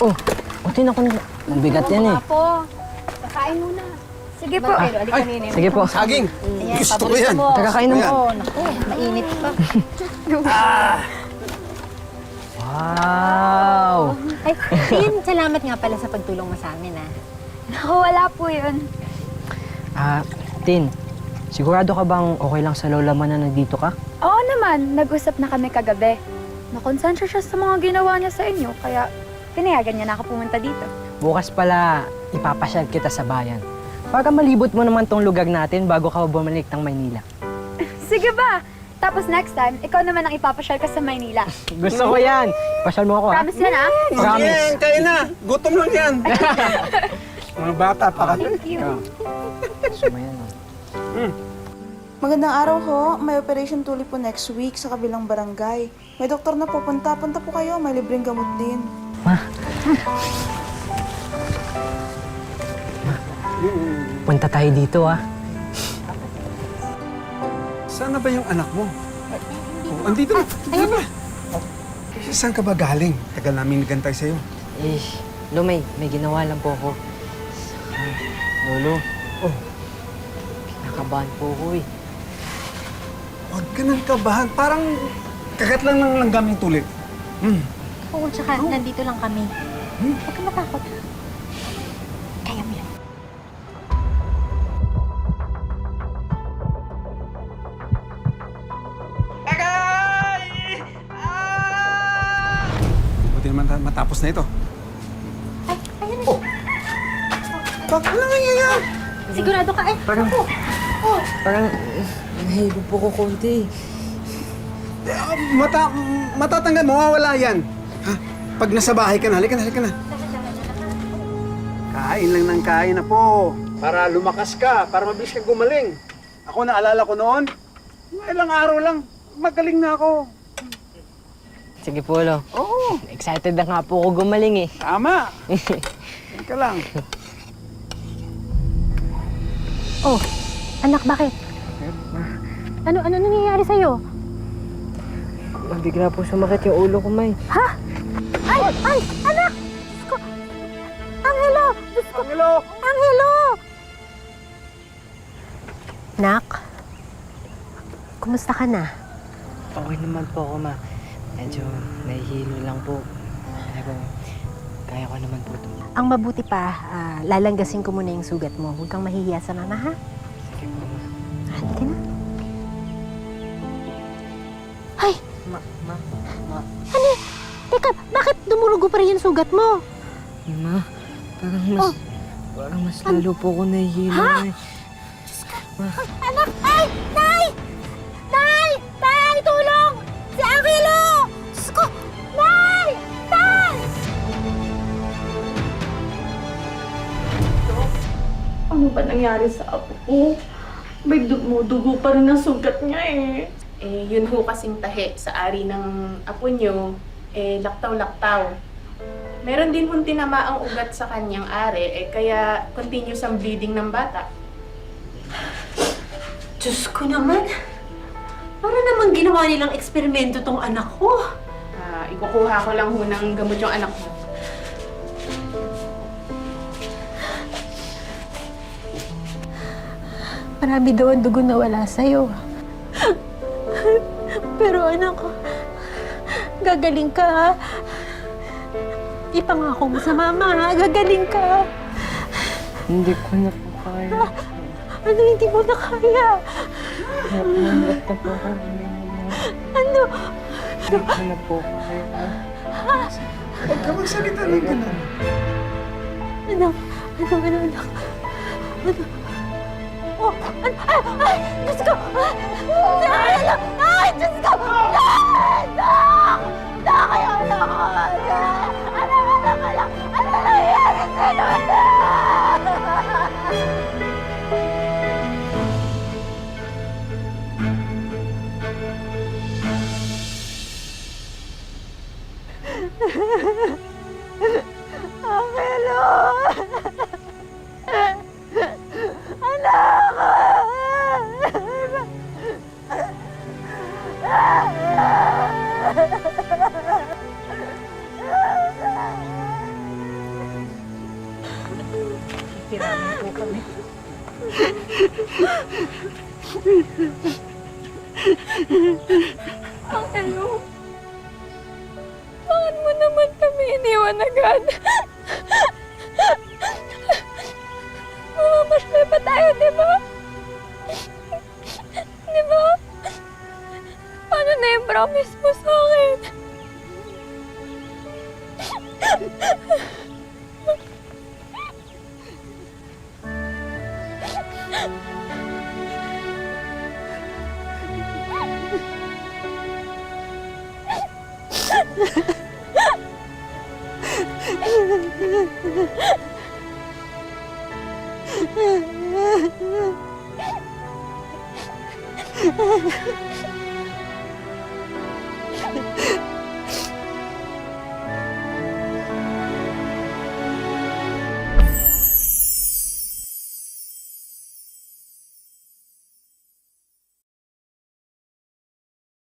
Oh, tin ako na. Mabigat yan eh. Po, kakain muna. Sige po. Sige po. Saging! Ayan, Gusto ko paborito yan! mo. Kakakain mo. Oo, naku, mainit pa. Wow! Ay, Tin, salamat nga pala sa pagtulong mo sa amin, ah. Naku, wala po yun. Tin, sigurado ka bang okay lang sa lola mo na nandito ka? Oo naman, nag-usap na kami kagabi. Nakonsensya siya sa mga ginawa niya sa inyo, kaya pinayagan niya na ako pumunta dito. Bukas pala, ipapasyal kita sa bayan. Para malibot mo naman tong lugar natin bago ka bumalik ng Maynila. Sige ba? Tapos next time, ikaw naman ang ipapasyal ka sa Maynila. Gusto ko yan. Pasyal mo ako, ha? Promise yan, ah? Promise. Yan, kaya na! Gutom lang yan! Mga bata pa kasi. Thank you. Gusto mo yan, oh. Magandang araw ho. May operation tuli po next week sa kabilang barangay. May doktor na pupunta. Punta po kayo. May libreng gamot din. Punta tayo dito, ha? Sana ba yung anak mo? Oh, andito na. Andito na. Saan ka ba galing? Tagal namin nagantay sa'yo. Eh, may ginawa lang po ako. Lolo, Oh, kinakabahan po ako, eh. huwag ka nang kabahan. Parang kagat lang ng langgaming tulit. Oo, tsaka nandito lang kami. Huwag ka matakot. Kaya mo yan. Buti naman matapos na ito. Ay, ayan na. Bakit lang nangyayari? Sigurado ka, eh. Parang nahihilo po ko konti. Matatanggal, mawawala yan. Ha? Pag nasa bahay ka na, halika na. Kain lang ng kain na po. Para lumakas ka, para mabilis ka gumaling. Ako, naalala ko noon, ilang araw lang, magaling na ako. Sige po, Lo. Oo. Excited na nga po ako gumaling, eh. Tama. Halika lang. Oh, anak, bakit? Ano nangyayari sa'yo? Bigla po sumakit yung ulo ko, May. Ha? Ay, anak! Diyos ko! Angelo! Diyos ko! Angelo! Angelo! Nak, kumusta ka na? Okay naman po ako, Ma. Medyo nahihilo lang po. Pero kaya ko naman po ito. Ang mabuti pa, lalanggasin ko muna yung sugat mo. Huwag kang mahihiya sa mama, ha? Sige po, Ma. Halika na. Ay! Ma. Ano? Teka, bakit dumurugo pa rin yung sugat mo? Ma, parang mas lalo po ako nahihilo. Ha? Eh. Anak! Ay! Nay! Nay! Nay! Tulong! Si Angelo! Diyos ko! Nay! Nay! Ano ba nangyari sa apo ko? May dugo pa rin ang sugat niya eh. Eh, yun ho kasing tahi sa ari ng apo nyo, laktaw-laktaw. Meron din hong tinamaang ugat sa kanyang ari, kaya continuous ang bleeding ng bata. Diyos ko naman. Para naman ginawa nilang eksperimento tong anak ko. Ikukuha ko lang ho ng gamot yung anak mo. Marami daw ang dugo na wala sa'yo. Pero anak, gagaling ka, ha? Ipangako mo sa mama, ha? Gagaling ka. Hindi ko na po kaya. Ano hindi mo na kaya? Nakulat na po ako. Ano? Hindi ko na po kaya. Huwag ka magsalita ng ganun. Anak? Anak? Oh, ay! Diyos ko! Ay! Diyos ko! Anak! Anak! Anak! Ano nangyayari sa'yo, anak? Angelo! Anak! Nagsisiraman po kami. Angelo, bakit mo naman kami iniwan agad? Mamamasyal pa tayo, di ba? Di ba? Paano na yung promise mo sa akin?